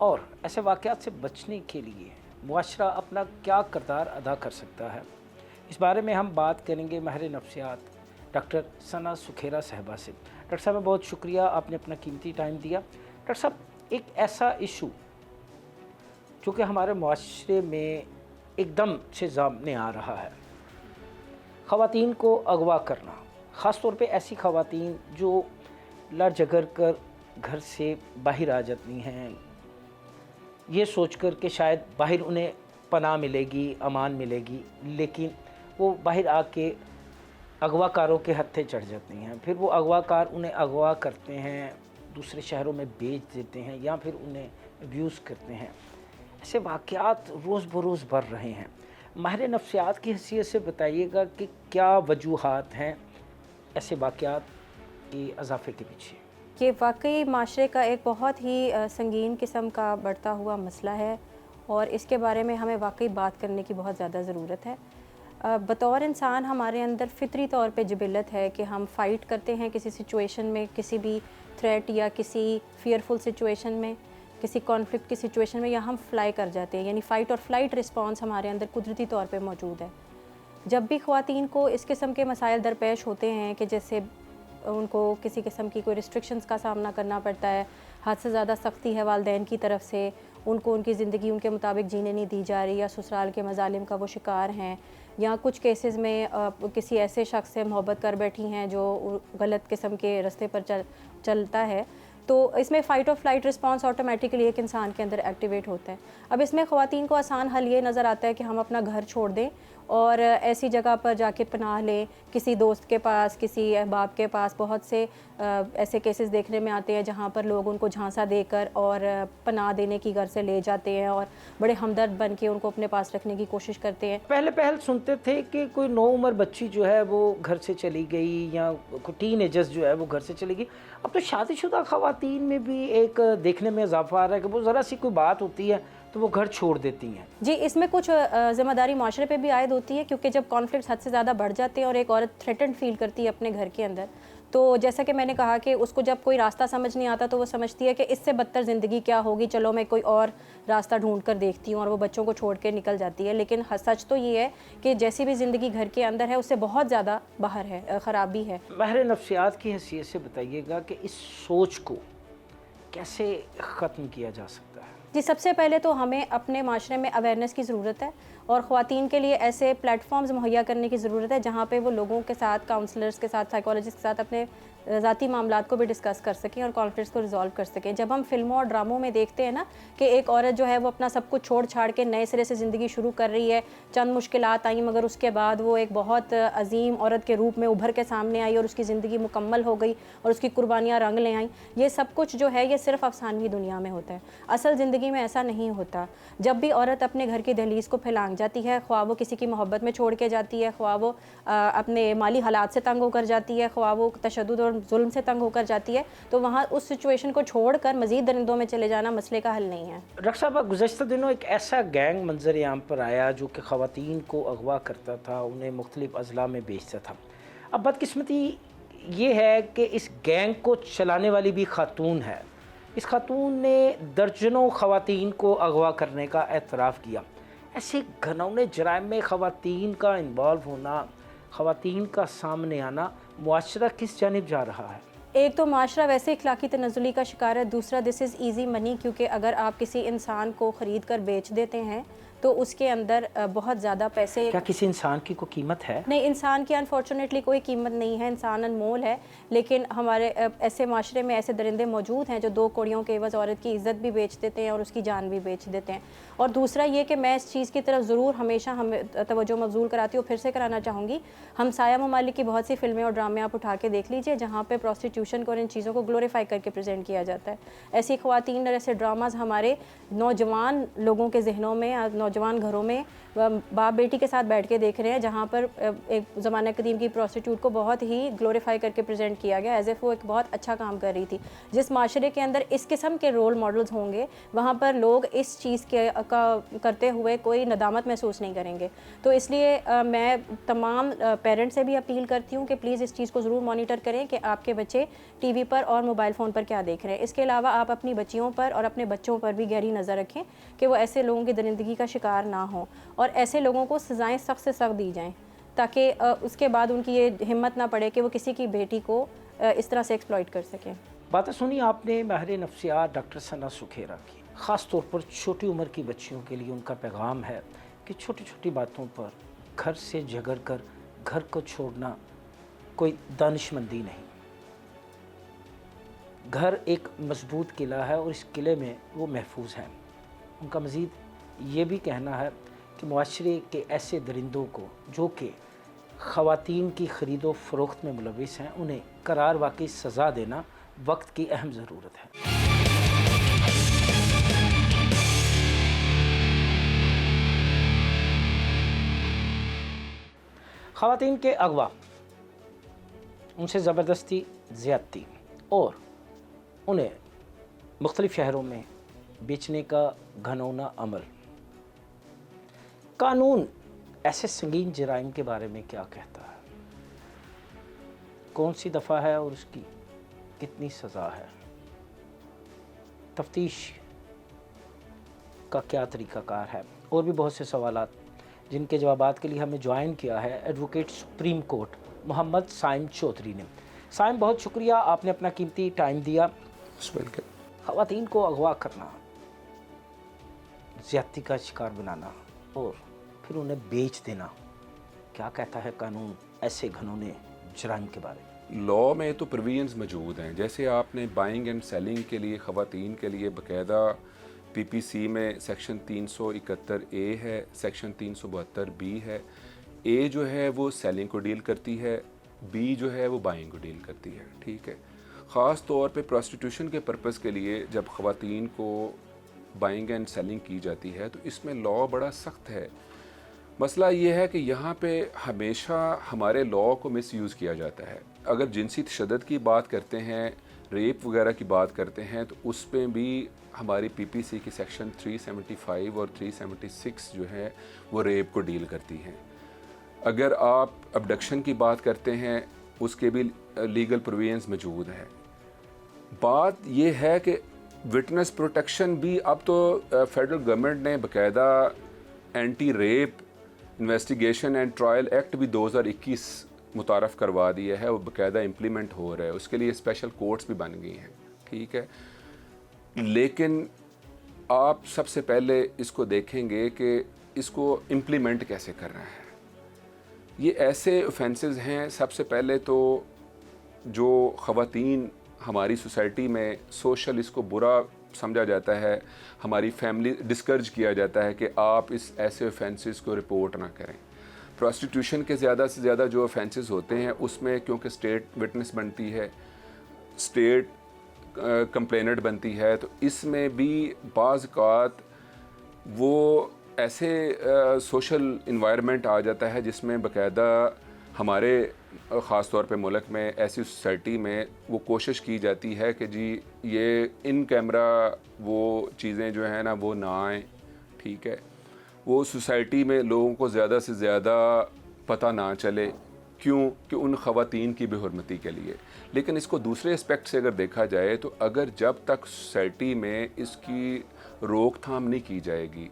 और ऐसे वाक़यात से बचने के लिए मुआशरा अपना क्या किरदार अदा कर सकता है, इस बारे में हम बात करेंगे माहिर नफ्सियात डॉक्टर सना सुखेरा साहबा से। डॉक्टर साहब, बहुत शुक्रिया, आपने अपना कीमती टाइम दिया। डॉक्टर साहब, एक ऐसा इशू जो कि हमारे मुआशरे में एकदम से सामने आ रहा है, ख़वातीन को अगवा करना, ख़ास तौर पे ऐसी ख़वातीन जो लड़झगड़ कर घर से बाहर आ जाती हैं, ये सोचकर कि शायद बाहर उन्हें पनाह मिलेगी, अमान मिलेगी, लेकिन वो बाहर आके अगवाकारों के हत्थे चढ़ जाती हैं। फिर वो अगवाकार उन्हें अगवा करते हैं, दूसरे शहरों में बेच देते हैं या फिर उन्हें अब्यूज़ करते हैं। ऐसे वाक़यात रोज़ बरोज़ बढ़ रहे हैं। माहिर नफ्सियात की हैसियत से बताइएगा कि क्या वजूहात हैं ऐसे वाक़यात के इजाफ़े के पीछे? ये वाकई माशरे का एक बहुत ही संगीन किस्म का बढ़ता हुआ मसला है और इसके बारे में हमें वाकई बात करने की बहुत ज़्यादा ज़रूरत है। बतौर इंसान हमारे अंदर फ़ितरी तौर पे जिबिलत है कि हम फ़ाइट करते हैं किसी सिचुएशन में, किसी भी थ्रेट या किसी फ़ियरफुल सिचुएशन में, किसी कॉन्फ्लिक्ट की सिचुएशन में, या हम फ्लाई कर जाते हैं। यानी फ़ाइट और फ्लाइट रिस्पॉन्स हमारे अंदर कुदरती तौर पे मौजूद है। जब भी ख़वातीन को इस किस्म के मसाइल दरपेश होते हैं कि जैसे उनको किसी किस्म की कोई रिस्ट्रिक्शंस का सामना करना पड़ता है, हद से ज़्यादा सख्ती है वालिदैन की तरफ से, उनको उनकी ज़िंदगी उनके मुताबिक जीने नहीं दी जा रही, या ससुराल के मज़ालिम का वो शिकार हैं, या कुछ केसेस में किसी ऐसे शख्स से मोहब्बत कर बैठी हैं जो गलत किस्म के रास्ते पर चलता है, तो इसमें फ़ाइट और फ्लाइट रिस्पॉन्स ऑटोमेटिकली एक इंसान के अंदर एक्टिवेट होता है। अब इसमें ख़वातीन को आसान हल ये नज़र आता है कि हम अपना घर छोड़ दें और ऐसी जगह पर जाके पनाह लें, किसी दोस्त के पास, किसी अहबाब के पास। बहुत से ऐसे केसेस देखने में आते हैं जहाँ पर लोग उनको झांसा देकर और पनाह देने की घर से ले जाते हैं और बड़े हमदर्द बन के उनको अपने पास रखने की कोशिश करते हैं। पहले सुनते थे कि कोई नौउम्र बच्ची जो है वो घर से चली गई या कोई टीनेजर्स जो है वो घर से चली गई। अब तो शादीशुदा ख़वातीन में भी एक देखने में इजाफा आ रहा है कि वो ज़रा सी कोई बात होती है तो वो घर छोड़ देती हैं। जी, इसमें कुछ ज़िम्मेदारी माशरे पे भी आयद होती है, क्योंकि जब कॉन्फ्लिक्ट हद से ज़्यादा बढ़ जाते हैं और एक औरत थ्रेटन्ड फील करती है अपने घर के अंदर, तो जैसा कि मैंने कहा कि उसको जब कोई रास्ता समझ नहीं आता तो वो समझती है कि इससे बदतर ज़िंदगी क्या होगी, चलो मैं कोई और रास्ता ढूंढ कर देखती हूँ, और वो बच्चों को छोड़ के निकल जाती है। लेकिन सच तो ये है कि जैसी भी ज़िंदगी घर के अंदर है उससे बहुत ज़्यादा बाहर है, ख़राबी है। माहिर नफ्सियात की हैसियत से बताइएगा कि इस सोच को कैसे ख़त्म किया जा सकता है? जी, सबसे पहले तो हमें अपने माशरे में अवेयरनेस की ज़रूरत है और ख़वातीन के लिए ऐसे प्लेटफॉर्म्स मुहैया करने की ज़रूरत है जहाँ पे वो लोगों के साथ, काउंसलर्स के साथ, साइकोलॉजिस्ट के साथ अपने ज़ाती मामलात को भी डिस्कस कर सकें और कॉन्फ्लिक्ट्स को रिजॉल्व कर सकें। जब हम फिल्मों और ड्रामों में देखते हैं ना कि एक औरत जो है वो अपना सब कुछ छोड़ छाड़ के नए सिरे से ज़िंदगी शुरू कर रही है, चंद मुश्किलात आई मगर उसके बाद वो एक बहुत अजीम औरत के रूप में उभर के सामने आई और उसकी ज़िंदगी मुकम्मल हो गई और उसकी कुर्बानियाँ रंग ले आईं, ये सब कुछ जो है ये सिर्फ अफसानवी दुनिया में होता है। असल ज़िंदगी में ऐसा नहीं होता। जब भी औरत अपने घर की दहलीज़ को फैलांग जाती है, ख्वाह वो किसी की मोहब्बत में छोड़ के जाती है, ख्वाह वो अपने माली हालात से तंग होकर जाती है, ख्वाह वो तशद्दुद और जुल्म से तंग होकर जाती है, तो वहाँ उस सिचुएशन को छोड़कर मज़ीद दरिंदों में चले जाना मसले का हल नहीं है। डॉक्टर साहब, गुज़श्ता दिनों एक ऐसा गैंग मंजर आम पर आया जो कि ख़वातीन को अगवा करता था, उन्हें मुख्तलिफ़ अज़ला में बेचता था। अब बदकिस्मती ये है कि इस गैंग को चलाने वाली भी खातून है। इस खातून ने दर्जनों ख़वातीन को अगवा करने का एतराफ़ किया। ऐसे घनौने जराइम में ख़वातीन का इन्वॉल्व होना ख़वातीन का सामने आना, मुआशरा किस जानिब जा रहा है? एक तो माशरा वैसे इखलाकी तनज़ुली का शिकार है, दूसरा दिस इज़ ईज़ी मनी, क्योंकि अगर आप किसी इंसान को ख़रीद कर बेच देते हैं तो उसके अंदर बहुत ज़्यादा पैसे। क्या किसी इंसान की कोई कीमत है? नहीं, इंसान की अनफॉर्चुनेटली कोई कीमत नहीं है, इंसान अनमोल है। लेकिन हमारे ऐसे माशरे में ऐसे दरिंदे मौजूद हैं जो 2 कौड़ियों के एवज़ औरत की इज़्ज़त भी बेच देते हैं और उसकी जान भी बेच देते हैं। और दूसरा ये कि मैं इस चीज़ की तरफ ज़रूर हमेशा हमें तवज्जो मबज़ूल कराती हूँ, फिर से कराना चाहूँगी। हमसाया ममालिक की बहुत सी फ़िल्में और ड्रामे आप उठा के देख लीजिए जहाँ पे प्रोस्टिट्यूशन को और इन चीज़ों को ग्लोरीफाई करके प्रेजेंट किया जाता है। ऐसी ख़वातीन और ऐसे ड्रामाज हमारे नौजवान लोगों के ज़हनों में, नौजवान घरों में बाप बेटी के साथ बैठ के देख रहे हैं, जहाँ पर एक ज़माना कदीम की प्रोस्टिट्यूट को बहुत ही ग्लोरीफाई करके प्रेजेंट किया गया, एज़ एफ वो एक बहुत अच्छा काम कर रही थी। जिस माशरे के अंदर इस किस्म के रोल मॉडल्स होंगे वहाँ पर लोग इस चीज़ का करते हुए कोई नदामत महसूस नहीं करेंगे। तो इसलिए मैं तमाम पेरेंट्स से भी अपील करती हूँ कि प्लीज़ इस चीज़ को ज़रूर मॉनिटर करें कि आपके बच्चे टीवी पर और मोबाइल फ़ोन पर क्या देख रहे हैं। इसके अलावा आप अपनी बच्चियों पर और अपने बच्चों पर भी गहरी नज़र रखें कि वो ऐसे लोगों की दरिंदगी का शिकार ना हों और ऐसे लोगों को सज़ाएं सख्त से सख्त दी जाएं, ताकि उसके बाद उनकी ये हिम्मत ना पड़े कि वो किसी की बेटी को इस तरह से एक्सप्लॉइट कर सकें। बातें सुनी आपने माहिर नफ्सियात डॉक्टर सना सुखेरा की। ख़ास तौर पर छोटी उम्र की बच्चियों के लिए उनका पैगाम है कि छोटी छोटी बातों पर घर से झगड़ कर घर को छोड़ना कोई दानिशमंदी नहीं। घर एक मजबूत किला है और इस किले में वो महफूज हैं। उनका मज़ीद ये भी कहना है कि मुआशरे के ऐसे दरिंदों को जो कि ख़वातीन की ख़रीदो फ़रोख्त में मुलविस हैं, उन्हें करार वाकई सज़ा देना वक्त की अहम ज़रूरत है। ख़वातीन के अगवा, उनसे ज़बरदस्ती ज़्यादती और उन्हें मुख्तलिफ़ शहरों में बेचने का घनौना अमल। कानून ऐसे संगीन जराइम के बारे में क्या कहता है? कौन सी दफ़ा है और उसकी कितनी सज़ा है? तफ्तीश का क्या तरीक़ाकार है? और भी बहुत से सवालात जिनके जवाबात के लिए हमें ज्वाइन किया है advocate Supreme Court Mohammad Saim Chaudhary ने। साइम, बहुत शुक्रिया, आपने अपना कीमती टाइम दिया। ख़वातीन को अगवा करना, ज़्यादती का शिकार बनाना और फिर उन्हें बेच देना, क्या कहता है कानून ऐसे घनौने जुर्म के बारे में? लॉ में तो प्रोविजंस मौजूद हैं। जैसे आपने बाइंग एंड सेलिंग के लिए ख़वातीन के लिए बाकायदा पीपीसी में सेक्शन 371 ए है, सेक्शन 372 बी है। ए जो है वो सेलिंग को डील करती है, बी जो है वो बाइंग को डील करती है। ठीक है, ख़ास तौर पे प्रोस्टिट्यूशन के पर्पज़ के लिए जब ख़वातीन को बाइंग एंड सेलिंग की जाती है तो इसमें लॉ बड़ा सख्त है। मसला ये है कि यहाँ पे हमेशा हमारे लॉ को मिसयूज़ किया जाता है। अगर जिनसी तशद्दुद की बात करते हैं, रेप वगैरह की बात करते हैं, तो उस पर भी हमारी पीपीसी की सेक्शन 375 और 376 जो है वो रेप को डील करती हैं। अगर आप अबडक्शन की बात करते हैं उसके भी लीगल प्रोविजंस मौजूद है। बात ये है कि विटनेस प्रोटेक्शन भी अब तो फेडरल गवर्नमेंट ने बाकायदा anti rape investigation and trial act भी 2021 मुतारफ़ करवा दिया है, वो बाकायदा इम्प्लीमेंट हो रहा है। उसके लिए स्पेशल कोर्ट्स भी बन गई हैं। ठीक है, लेकिन आप सबसे पहले इसको देखेंगे कि इसको इम्प्लीमेंट कैसे करना है। ये ऐसे ऑफेंसेस हैं, सबसे पहले तो जो ख़वातीन हमारी सोसाइटी में सोशल इसको बुरा समझा जाता है, हमारी फैमिली डिस्करेज किया जाता है कि आप इस ऐसे ऑफेंसेस को रिपोर्ट ना करें। प्रोस्टिट्यूशन के ज़्यादा से ज़्यादा जो ऑफेंसेस होते हैं उसमें क्योंकि स्टेट विटनेस बनती है, स्टेट कंप्लेनेंट बनती है, तो इसमें भी बाज़ औक़ात वो ऐसे सोशल इन्वायरमेंट आ जाता है जिसमें बाकायदा हमारे ख़ास तौर पे मुल्क में ऐसी सोसाइटी में वो कोशिश की जाती है कि जी ये इन कैमरा वो चीज़ें जो हैं ना वो ना आएँ। ठीक है, वो सोसाइटी में लोगों को ज़्यादा से ज़्यादा पता ना चले, क्यों कि उन ख़वातीन की बेहुरमती के लिए। लेकिन इसको दूसरे एस्पेक्ट से अगर देखा जाए तो अगर जब तक सोसाइटी में इसकी रोकथाम नहीं की जाएगी,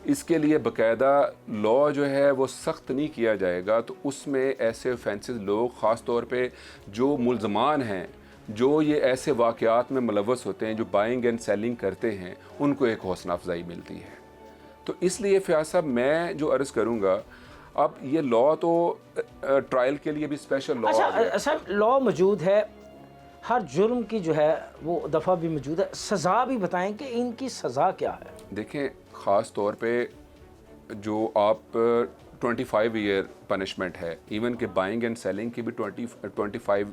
इसके लिए बाकायदा लॉ जो है वो सख्त नहीं किया जाएगा तो उसमें ऐसे ऑफेंसेस लोग ख़ास तौर पे जो मुल्ज़मान हैं, जो ये ऐसे वाक़यात में मुलव्वस होते हैं, जो बाइंग एंड सेलिंग करते हैं, उनको एक हौसला अफजाई मिलती है। तो इसलिए फ़याज़ साहब मैं जो अर्ज़ करूँगा, अब ये लॉ तो ट्रायल के लिए भी स्पेशल लॉ आ गया। अच्छा सर, लॉ मौजूद है, हर जुर्म की जो है वो दफ़ा भी मौजूद है, सज़ा भी बताएं कि इनकी सज़ा क्या है? देखें, ख़ास तौर पे जो आप 25 ईयर पनिशमेंट है, इवन के बाइंग एंड सेलिंग की भी 25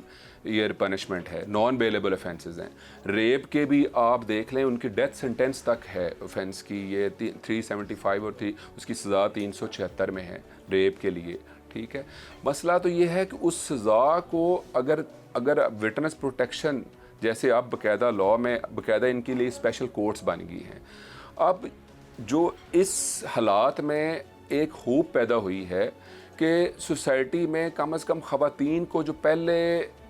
ईयर पनिशमेंट है, नॉन बेलेबल ऑफेंसेस हैं। रेप के भी आप देख लें, उनकी डेथ सेंटेंस तक है ऑफेंस की, ये 375 और उसकी सज़ा 376 में है रेप के लिए, ठीक है। मसला तो ये है कि उस सज़ा को अगर विटनेस प्रोटेक्शन जैसे आप बाकायदा लॉ में बाकायदा इनके लिए स्पेशल कोर्ट्स बन गई हैं, अब जो इस हालात में एक खूब पैदा हुई है कि सोसाइटी में कम से कम ख़वातीन को जो पहले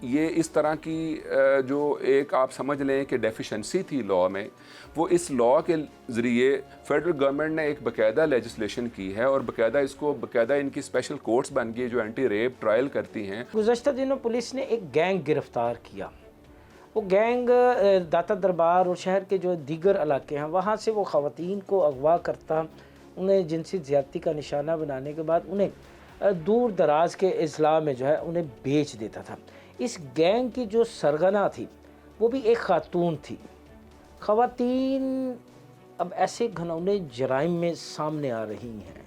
ये इस तरह की जो एक आप समझ लें कि डेफिशिएंसी थी लॉ में, वो इस लॉ के ज़रिए फेडरल गवर्नमेंट ने एक बाकायदा लेजिस्लेशन की है और बाकायदा इनकी स्पेशल कोर्ट्स बन गई जो एंटी रेप ट्रायल करती हैं। गुज़श्ता दिनों पुलिस ने एक गैंग गिरफ़्तार किया। वो गैंग दाता दरबार और शहर के जो दीगर इलाके हैं वहाँ से वो ख़वातीन को अगवा करता, उन्हें जिनसी ज़्यादती का निशाना बनाने के बाद उन्हें दूर दराज के अजला में जो है उन्हें बेच देता था। इस गैंग की जो सरगना थी वो भी एक खातून थी। ख़वातीन अब ऐसे घिनौने जराइम में सामने आ रही हैं,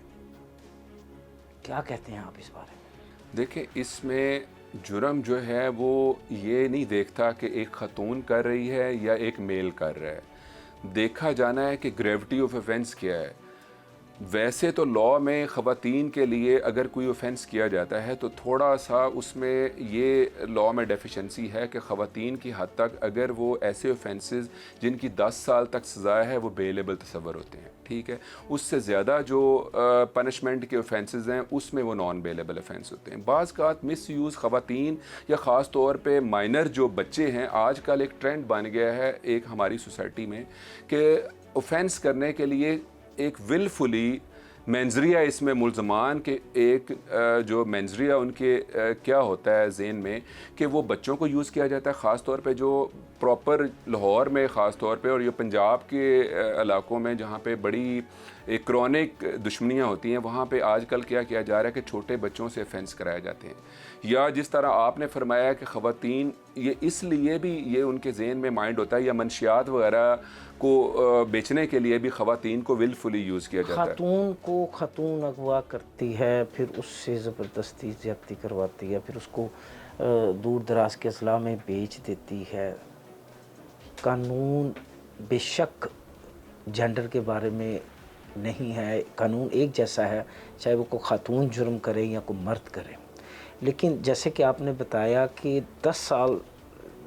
क्या कहते हैं आप इस बारे में? देखें, इसमें जुर्म जो है वो ये नहीं देखता कि एक खातून कर रही है या एक मेल कर रहा है, देखा जाना है कि ग्रेविटी ऑफ ऑफेंस क्या है। वैसे तो लॉ में ख़वातीन के लिए अगर कोई ऑफेंस किया जाता है तो थोड़ा सा उसमें ये लॉ में डेफिशिएंसी है कि ख़वातीन की हद तक अगर वो ऐसे ऑफेंसेस जिनकी 10 साल तक सज़ा है वो बेलेबल तस्वर होते हैं, ठीक है। उससे ज़्यादा जो पनिशमेंट के ऑफेंसेस हैं उसमें वो नॉन बेलेबल ऑफेंस होते हैं। बाज़ कात मिस यूज़ ख़वातीन या ख़ास तौर पे माइनर जो बच्चे हैं, आजकल एक ट्रेंड बन गया है एक हमारी सोसाइटी में कि ऑफेंस करने के लिए एक विलफुली मेंजरिया इसमें मुल्ज़मान के एक जो मेंजरिया उनके क्या होता है ज़हन में कि वो बच्चों को यूज़ किया जाता है, ख़ास तौर पे जो प्रॉपर लाहौर में ख़ास तौर पे और ये पंजाब के इलाकों में जहाँ पे बड़ी एक क्रॉनिक दुश्मनियाँ होती हैं, वहाँ पे आजकल क्या किया जा रहा है कि छोटे बच्चों से ऑफेंस कराए जाते हैं। या जिस तरह आपने फरमाया कि ख़वातीन ये इसलिए भी ये उनके जहन में माइंड होता है या मंशियात वगैरह को बेचने के लिए भी ख़वातीन को विलफुली यूज़ किया जाता है। खातून अगवा करती है, फिर उससे ज़बरदस्ती ज़्यादती करवाती है, फिर उसको दूर दराज के अजला में बेच देती है। कानून बेशक जेंडर के बारे में नहीं है, कानून एक जैसा है चाहे वो कोई खातून जुर्म करे या कोई मर्द करे, लेकिन जैसे कि आपने बताया कि 10 साल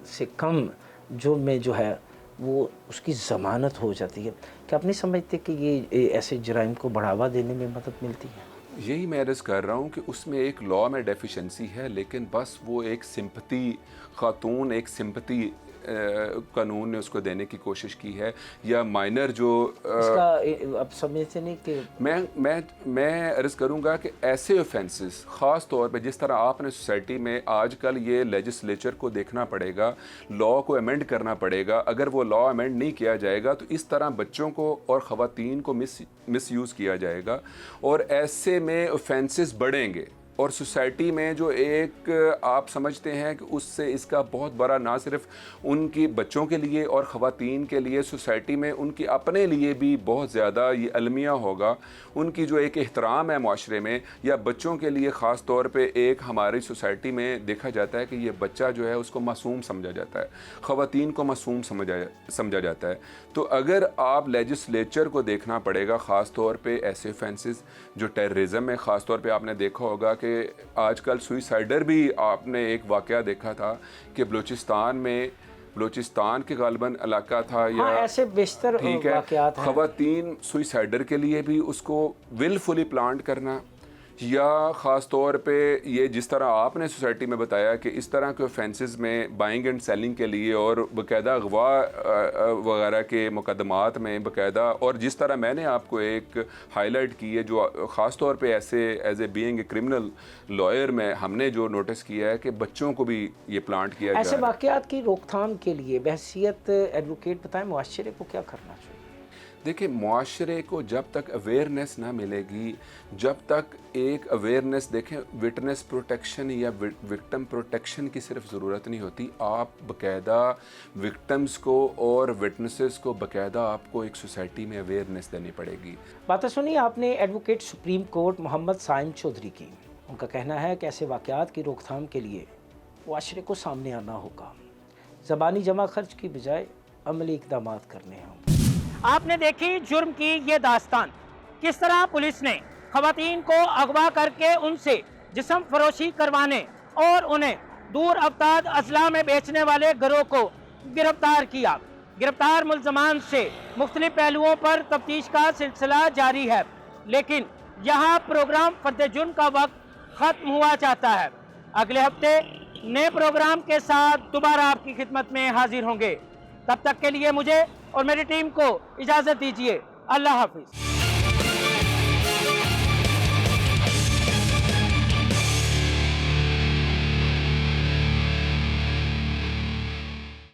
से कम जुर्म में जो है वो उसकी ज़मानत हो जाती है। क्या आप नहीं समझते कि ये ऐसे जराइम को बढ़ावा देने में मदद मिलती है? यही मैं अर्ज़ कर रहा हूँ कि उसमें एक लॉ में डेफिशिएंसी है, लेकिन बस वो एक सिंपथी खातून एक सिंपथी कानून ने उसको देने की कोशिश की है या माइनर जो इसका अब समझते नहीं कि मैं अर्ज़ करूँगा कि ऐसे ऑफेंसेस ख़ास तौर पे जिस तरह आपने सोसाइटी में आजकल ये लेजिस्लेचर को देखना पड़ेगा, लॉ को अमेंड करना पड़ेगा। अगर वो लॉ अमेंड नहीं किया जाएगा तो इस तरह बच्चों को और ख़वातीन को मिस यूज़ किया जाएगा और ऐसे में ऑफेंसेस बढ़ेंगे और सोसाइटी में जो एक आप समझते हैं कि उससे इसका बहुत बड़ा ना सिर्फ उनकी बच्चों के लिए और ख़वातीन के लिए, सोसाइटी में उनकी अपने लिए भी बहुत ज़्यादा ये अलमिया होगा। उनकी जो एक एहतराम है माशरे में या बच्चों के लिए ख़ास तौर पे एक हमारी सोसाइटी में देखा जाता है कि ये बच्चा जो है उसको मासूम समझा जाता है, ख़वातीन को मासूम समझा जाता है। तो अगर आप लेजिस्लेचर को देखना पड़ेगा ख़ास तौर पे ऐसे ऑफेंसेस जो टेररिज्म है, ख़ास तौर पे आपने देखा होगा कि आजकल सुइसाइडर भी आपने एक वाक़या देखा था कि बलूचिस्तान के गालिबन इलाका था या ऐसे बेशतर ठीक है, वाक़यात हैं। ख़वातीन सुइसाइडर के लिए भी उसको विलफुली प्लान करना या ख़ास तौर पे ये जिस तरह आपने सोसाइटी में बताया कि इस तरह के ऑफेंसेस में बाइंग एंड सेलिंग के लिए और बाकायदा अगवा वगैरह के मुकदमात में बाकायदा, और जिस तरह मैंने आपको एक हाईलाइट की है जो ख़ास तौर पे ऐसे as a being a criminal lawyer में हमने जो नोटिस किया है कि बच्चों को भी ये प्लांट किया ऐसे वाक़यात की रोकथाम के लिए बहसियत एडवोकेट बताएं मुआशरे को क्या करना चाहिए? देखिए, मुआशरे को जब तक अवेयरनेस ना मिलेगी, जब तक एक अवेयरनेस, देखें विटनेस प्रोटेक्शन या विक्टिम प्रोटेक्शन की सिर्फ ज़रूरत नहीं होती, आप बाकायदा विक्टिम्स को और विटनेसेस को बाकायदा आपको एक सोसाइटी में अवेयरनेस देनी पड़ेगी। बातें सुनी आपने advocate Supreme Court Mohammad Saim Chaudhary की। उनका कहना है कि ऐसे वाक़यात की रोकथाम के लिए मुआशरे को सामने आना होगा, ज़बानी जमा खर्च की बजाय अमली इक़दाम करने होंगे। आपने देखी जुर्म की ये दास्तान, किस तरह पुलिस ने ख़वातीन को अगवा करके उनसे जिस्म फरोशी करवाने और उन्हें दूर अवताद अजला में बेचने वाले गिरोह को गिरफ्तार किया। गिरफ्तार मुल्ज़मान से मुख्तलिफ पहलुओं पर तफ्तीश का सिलसिला जारी है, लेकिन यहाँ प्रोग्राम फर्द जुर्म का वक्त ख़त्म हुआ चाहता है। अगले हफ्ते नए प्रोग्राम के साथ दोबारा आपकी खिदमत में हाजिर होंगे। तब तक के लिए मुझे और मेरी टीम को इजाज़त दीजिए। अल्लाह हाफिज़।